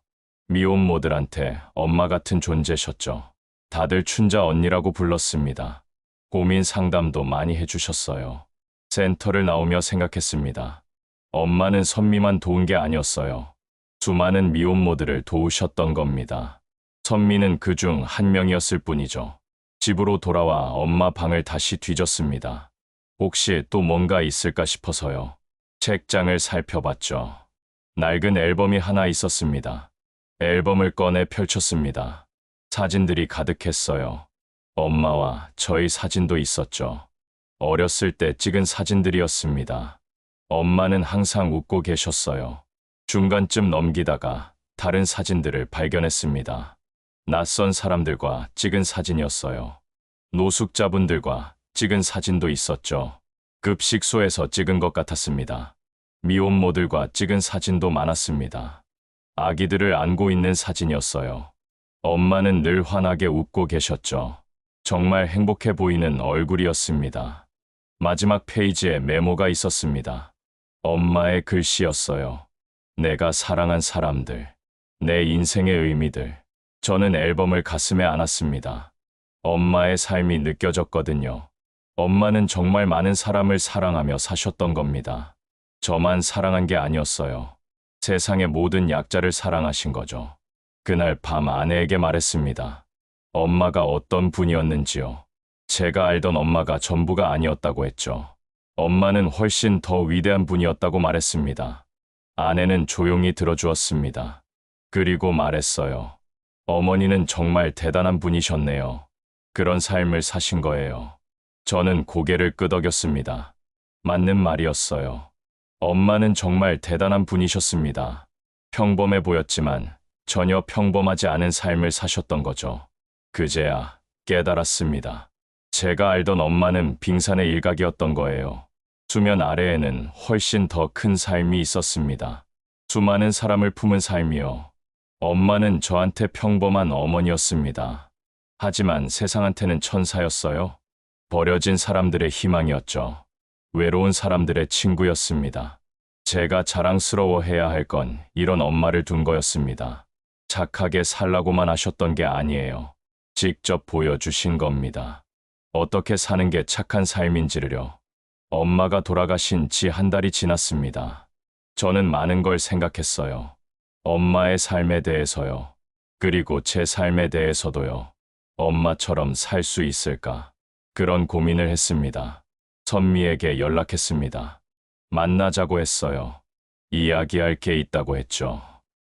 미혼모들한테 엄마 같은 존재셨죠. 다들 춘자 언니라고 불렀습니다. 고민 상담도 많이 해주셨어요. 센터를 나오며 생각했습니다. 엄마는 선미만 도운 게 아니었어요. 수많은 미혼모들을 도우셨던 겁니다. 선미는 그중 한 명이었을 뿐이죠. 집으로 돌아와 엄마 방을 다시 뒤졌습니다. 혹시 또 뭔가 있을까 싶어서요. 책장을 살펴봤죠. 낡은 앨범이 하나 있었습니다. 앨범을 꺼내 펼쳤습니다. 사진들이 가득했어요. 엄마와 저희 사진도 있었죠. 어렸을 때 찍은 사진들이었습니다. 엄마는 항상 웃고 계셨어요. 중간쯤 넘기다가 다른 사진들을 발견했습니다. 낯선 사람들과 찍은 사진이었어요. 노숙자분들과 찍은 사진도 있었죠. 급식소에서 찍은 것 같았습니다. 미혼모들과 찍은 사진도 많았습니다. 아기들을 안고 있는 사진이었어요. 엄마는 늘 환하게 웃고 계셨죠. 정말 행복해 보이는 얼굴이었습니다. 마지막 페이지에 메모가 있었습니다. 엄마의 글씨였어요. 내가 사랑한 사람들, 내 인생의 의미들. 저는 앨범을 가슴에 안았습니다. 엄마의 삶이 느껴졌거든요. 엄마는 정말 많은 사람을 사랑하며 사셨던 겁니다. 저만 사랑한 게 아니었어요. 세상의 모든 약자를 사랑하신 거죠. 그날 밤 아내에게 말했습니다. 엄마가 어떤 분이었는지요. 제가 알던 엄마가 전부가 아니었다고 했죠. 엄마는 훨씬 더 위대한 분이었다고 말했습니다. 아내는 조용히 들어주었습니다. 그리고 말했어요. 어머니는 정말 대단한 분이셨네요. 그런 삶을 사신 거예요. 저는 고개를 끄덕였습니다. 맞는 말이었어요. 엄마는 정말 대단한 분이셨습니다. 평범해 보였지만 전혀 평범하지 않은 삶을 사셨던 거죠. 그제야 깨달았습니다. 제가 알던 엄마는 빙산의 일각이었던 거예요. 수면 아래에는 훨씬 더 큰 삶이 있었습니다. 수많은 사람을 품은 삶이요. 엄마는 저한테 평범한 어머니였습니다. 하지만 세상한테는 천사였어요. 버려진 사람들의 희망이었죠. 외로운 사람들의 친구였습니다. 제가 자랑스러워해야 할 건 이런 엄마를 둔 거였습니다. 착하게 살라고만 하셨던 게 아니에요. 직접 보여주신 겁니다. 어떻게 사는 게 착한 삶인지를요. 엄마가 돌아가신 지 한 달이 지났습니다. 저는 많은 걸 생각했어요. 엄마의 삶에 대해서요. 그리고 제 삶에 대해서도요. 엄마처럼 살 수 있을까? 그런 고민을 했습니다. 선미에게 연락했습니다. 만나자고 했어요. 이야기할 게 있다고 했죠.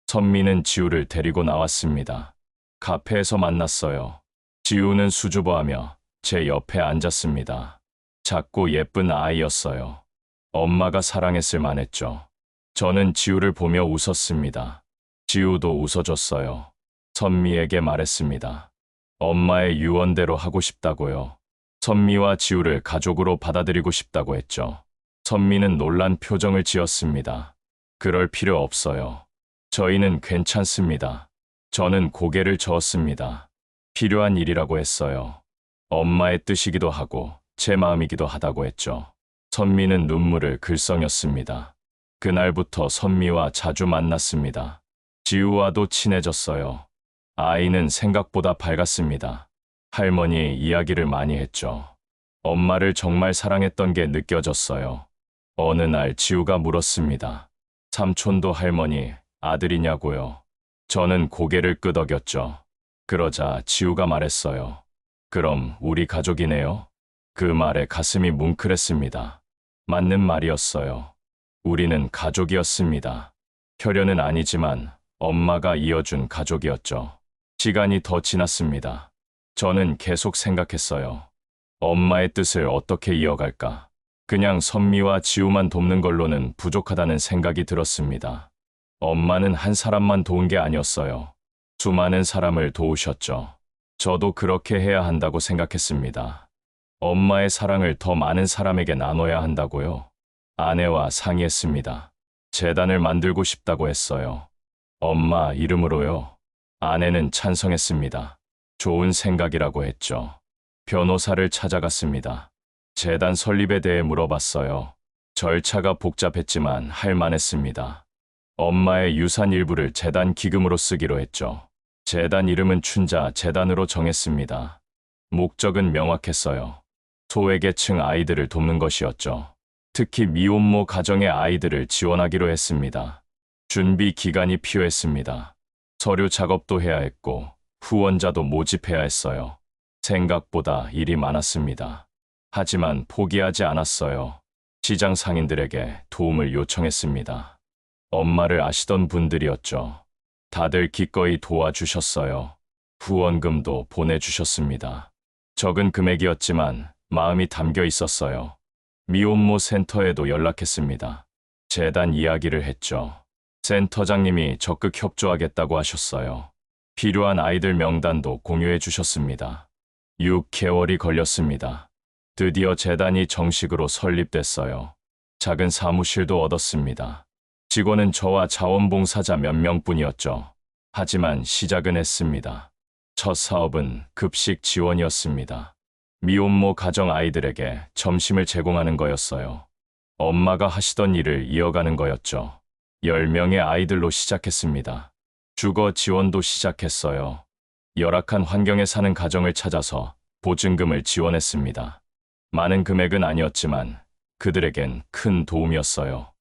선미는 지우를 데리고 나왔습니다. 카페에서 만났어요. 지우는 수줍어하며 제 옆에 앉았습니다. 작고 예쁜 아이였어요. 엄마가 사랑했을 만했죠. 저는 지우를 보며 웃었습니다. 지우도 웃어줬어요. 선미에게 말했습니다. 엄마의 유언대로 하고 싶다고요. 선미와 지우를 가족으로 받아들이고 싶다고 했죠. 선미는 놀란 표정을 지었습니다. 그럴 필요 없어요. 저희는 괜찮습니다. 저는 고개를 저었습니다. 필요한 일이라고 했어요. 엄마의 뜻이기도 하고 제 마음이기도 하다고 했죠. 선미는 눈물을 글썽였습니다. 그날부터 선미와 자주 만났습니다. 지우와도 친해졌어요. 아이는 생각보다 밝았습니다. 할머니 이야기를 많이 했죠. 엄마를 정말 사랑했던 게 느껴졌어요. 어느 날 지우가 물었습니다. 삼촌도 할머니 아들이냐고요. 저는 고개를 끄덕였죠. 그러자 지우가 말했어요. 그럼 우리 가족이네요? 그 말에 가슴이 뭉클했습니다. 맞는 말이었어요. 우리는 가족이었습니다. 혈연은 아니지만 엄마가 이어준 가족이었죠. 시간이 더 지났습니다. 저는 계속 생각했어요. 엄마의 뜻을 어떻게 이어갈까? 그냥 선미와 지우만 돕는 걸로는 부족하다는 생각이 들었습니다. 엄마는 한 사람만 도운 게 아니었어요. 수많은 사람을 도우셨죠. 저도 그렇게 해야 한다고 생각했습니다. 엄마의 사랑을 더 많은 사람에게 나눠야 한다고요. 아내와 상의했습니다. 재단을 만들고 싶다고 했어요. 엄마 이름으로요. 아내는 찬성했습니다. 좋은 생각이라고 했죠. 변호사를 찾아갔습니다. 재단 설립에 대해 물어봤어요. 절차가 복잡했지만 할 만했습니다. 엄마의 유산 일부를 재단 기금으로 쓰기로 했죠. 재단 이름은 춘자 재단으로 정했습니다. 목적은 명확했어요. 소외계층 아이들을 돕는 것이었죠. 특히 미혼모 가정의 아이들을 지원하기로 했습니다. 준비 기간이 필요했습니다. 서류 작업도 해야 했고 후원자도 모집해야 했어요. 생각보다 일이 많았습니다. 하지만 포기하지 않았어요. 시장 상인들에게 도움을 요청했습니다. 엄마를 아시던 분들이었죠. 다들 기꺼이 도와주셨어요. 후원금도 보내주셨습니다. 적은 금액이었지만 마음이 담겨 있었어요. 미혼모 센터에도 연락했습니다. 재단 이야기를 했죠. 센터장님이 적극 협조하겠다고 하셨어요. 필요한 아이들 명단도 공유해 주셨습니다. 6개월이 걸렸습니다. 드디어 재단이 정식으로 설립됐어요. 작은 사무실도 얻었습니다. 직원은 저와 자원봉사자 몇 명뿐이었죠. 하지만 시작은 했습니다. 첫 사업은 급식 지원이었습니다. 미혼모 가정 아이들에게 점심을 제공하는 거였어요. 엄마가 하시던 일을 이어가는 거였죠. 10명의 아이들로 시작했습니다. 주거 지원도 시작했어요. 열악한 환경에 사는 가정을 찾아서 보증금을 지원했습니다. 많은 금액은 아니었지만 그들에겐 큰 도움이었어요.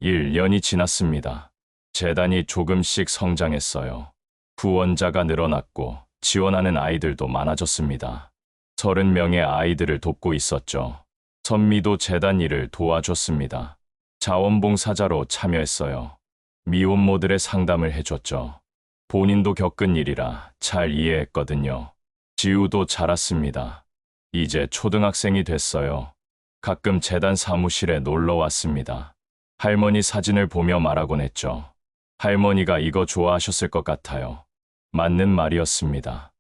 1년이 지났습니다. 재단이 조금씩 성장했어요. 후원자가 늘어났고 지원하는 아이들도 많아졌습니다. 30명의 아이들을 돕고 있었죠. 선미도 재단 일을 도와줬습니다. 자원봉사자로 참여했어요. 미혼모들의 상담을 해줬죠. 본인도 겪은 일이라 잘 이해했거든요. 지우도 자랐습니다. 이제 초등학생이 됐어요. 가끔 재단 사무실에 놀러 왔습니다. 할머니 사진을 보며 말하곤 했죠. 할머니가 이거 좋아하셨을 것 같아요. 맞는 말이었습니다.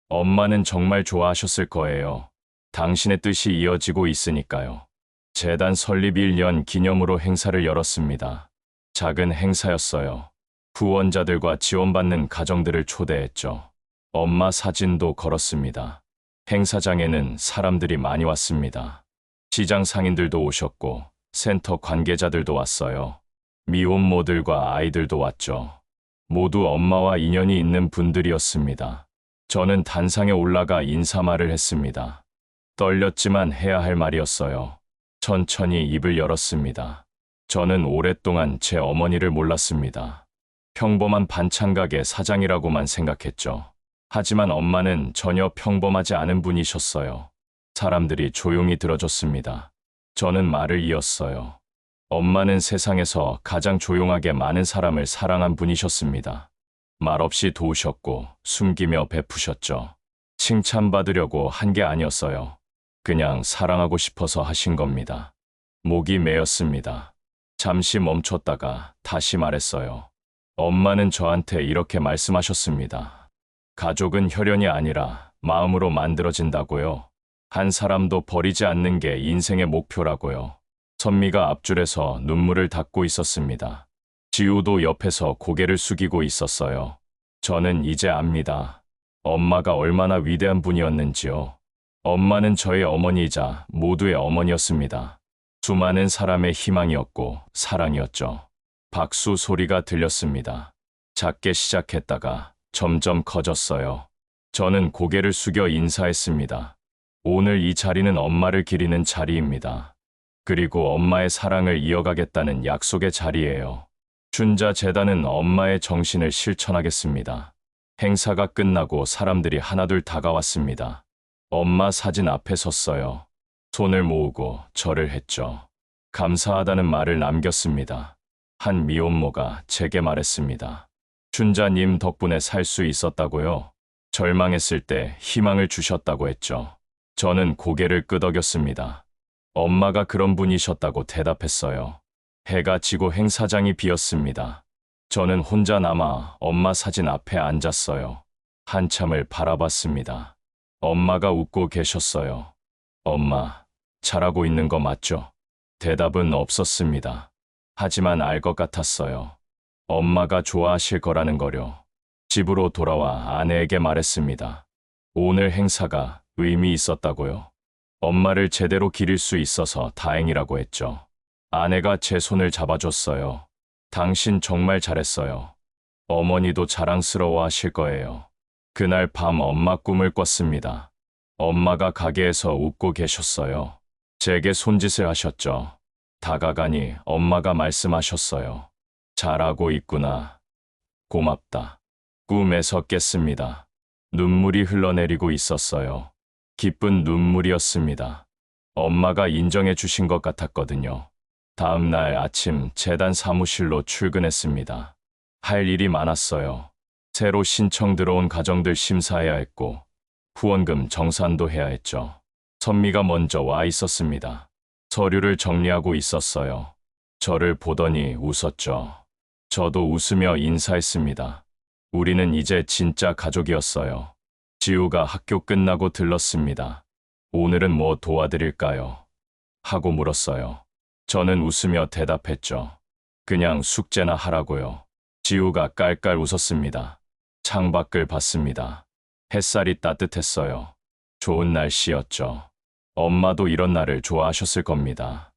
엄마는 정말 좋아하셨을 거예요. 당신의 뜻이 이어지고 있으니까요. 재단 설립 1년 기념으로 행사를 열었습니다. 작은 행사였어요. 후원자들과 지원받는 가정들을 초대했죠. 엄마 사진도 걸었습니다. 행사장에는 사람들이 많이 왔습니다. 시장 상인들도 오셨고 센터 관계자들도 왔어요. 미혼모들과 아이들도 왔죠. 모두 엄마와 인연이 있는 분들이었습니다. 저는 단상에 올라가 인사말을 했습니다. 떨렸지만 해야 할 말이었어요. 천천히 입을 열었습니다. 저는 오랫동안 제 어머니를 몰랐습니다. 평범한 반찬가게 사장이라고만 생각했죠. 하지만 엄마는 전혀 평범하지 않은 분이셨어요. 사람들이 조용히 들어줬습니다. 저는 말을 이었어요. 엄마는 세상에서 가장 조용하게 많은 사람을 사랑한 분이셨습니다. 말없이 도우셨고 숨기며 베푸셨죠. 칭찬받으려고 한 게 아니었어요. 그냥 사랑하고 싶어서 하신 겁니다. 목이 메었습니다. 잠시 멈췄다가 다시 말했어요. 엄마는 저한테 이렇게 말씀하셨습니다. 가족은 혈연이 아니라 마음으로 만들어진다고요. 한 사람도 버리지 않는 게 인생의 목표라고요. 선미가 앞줄에서 눈물을 닦고 있었습니다. 지우도 옆에서 고개를 숙이고 있었어요. 저는 이제 압니다. 엄마가 얼마나 위대한 분이었는지요. 엄마는 저의 어머니이자 모두의 어머니였습니다. 수많은 사람의 희망이었고 사랑이었죠. 박수 소리가 들렸습니다. 작게 시작했다가 점점 커졌어요. 저는 고개를 숙여 인사했습니다. 오늘 이 자리는 엄마를 기리는 자리입니다. 그리고 엄마의 사랑을 이어가겠다는 약속의 자리예요. 춘자 재단은 엄마의 정신을 실천하겠습니다. 행사가 끝나고 사람들이 하나둘 다가왔습니다. 엄마 사진 앞에 섰어요. 손을 모으고 절을 했죠. 감사하다는 말을 남겼습니다. 한 미혼모가 제게 말했습니다. 춘자님 덕분에 살 수 있었다고요. 절망했을 때 희망을 주셨다고 했죠. 저는 고개를 끄덕였습니다. 엄마가 그런 분이셨다고 대답했어요. 해가 지고 행사장이 비었습니다. 저는 혼자 남아 엄마 사진 앞에 앉았어요. 한참을 바라봤습니다. 엄마가 웃고 계셨어요. 엄마, 잘하고 있는 거 맞죠? 대답은 없었습니다. 하지만 알 것 같았어요. 엄마가 좋아하실 거라는 거요. 집으로 돌아와 아내에게 말했습니다. 오늘 행사가 의미 있었다고요. 엄마를 제대로 기릴 수 있어서 다행이라고 했죠. 아내가 제 손을 잡아줬어요. 당신 정말 잘했어요. 어머니도 자랑스러워 하실 거예요. 그날 밤 엄마 꿈을 꿨습니다. 엄마가 가게에서 웃고 계셨어요. 제게 손짓을 하셨죠. 다가가니 엄마가 말씀하셨어요. 잘하고 있구나. 고맙다. 꿈에서 깼습니다. 눈물이 흘러내리고 있었어요. 기쁜 눈물이었습니다. 엄마가 인정해 주신 것 같았거든요. 다음 날 아침 재단 사무실로 출근했습니다. 할 일이 많았어요. 새로 신청 들어온 가정들 심사해야 했고 후원금 정산도 해야 했죠. 선미가 먼저 와 있었습니다. 서류를 정리하고 있었어요. 저를 보더니 웃었죠. 저도 웃으며 인사했습니다. 우리는 이제 진짜 가족이었어요. 지우가 학교 끝나고 들렀습니다. 오늘은 뭐 도와드릴까요? 하고 물었어요. 저는 웃으며 대답했죠. 그냥 숙제나 하라고요. 지우가 깔깔 웃었습니다. 창밖을 봤습니다. 햇살이 따뜻했어요. 좋은 날씨였죠. 엄마도 이런 날을 좋아하셨을 겁니다.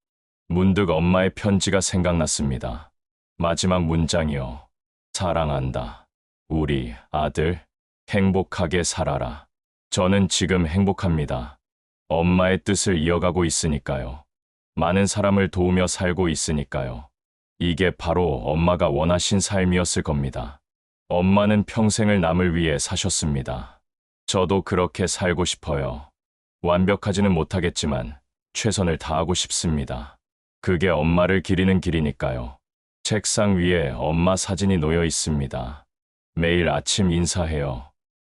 문득 엄마의 편지가 생각났습니다. 마지막 문장이요. 사랑한다. 우리 아들, 행복하게 살아라. 저는 지금 행복합니다. 엄마의 뜻을 이어가고 있으니까요. 많은 사람을 도우며 살고 있으니까요. 이게 바로 엄마가 원하신 삶이었을 겁니다. 엄마는 평생을 남을 위해 사셨습니다. 저도 그렇게 살고 싶어요. 완벽하지는 못하겠지만 최선을 다하고 싶습니다. 그게 엄마를 기리는 길이니까요. 책상 위에 엄마 사진이 놓여 있습니다. 매일 아침 인사해요.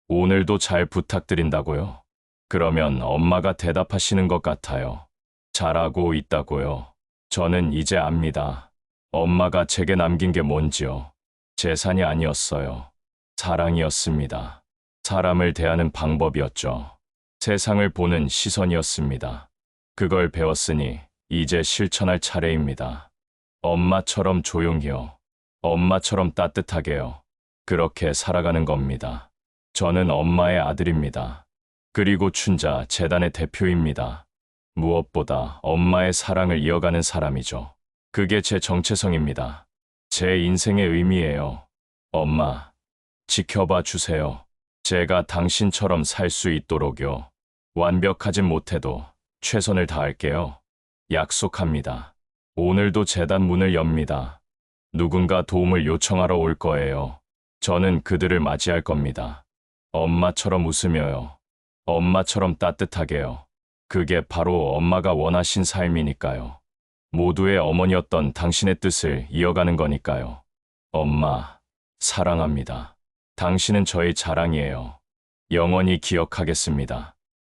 오늘도 잘 부탁드린다고요? 그러면 엄마가 대답하시는 것 같아요. 잘하고 있다고요. 저는 이제 압니다. 엄마가 제게 남긴 게 뭔지요. 재산이 아니었어요. 사랑이었습니다. 사람을 대하는 방법이었죠. 세상을 보는 시선이었습니다. 그걸 배웠으니 이제 실천할 차례입니다. 엄마처럼 조용히요. 엄마처럼 따뜻하게요. 그렇게 살아가는 겁니다. 저는 엄마의 아들입니다. 그리고 춘자 재단의 대표입니다. 무엇보다 엄마의 사랑을 이어가는 사람이죠. 그게 제 정체성입니다. 제 인생의 의미예요. 엄마, 지켜봐 주세요. 제가 당신처럼 살 수 있도록요. 완벽하진 못해도 최선을 다할게요. 약속합니다. 오늘도 재단 문을 엽니다. 누군가 도움을 요청하러 올 거예요. 저는 그들을 맞이할 겁니다. 엄마처럼 웃으며요. 엄마처럼 따뜻하게요. 그게 바로 엄마가 원하신 삶이니까요. 모두의 어머니였던 당신의 뜻을 이어가는 거니까요. 엄마, 사랑합니다. 당신은 저의 자랑이에요. 영원히 기억하겠습니다.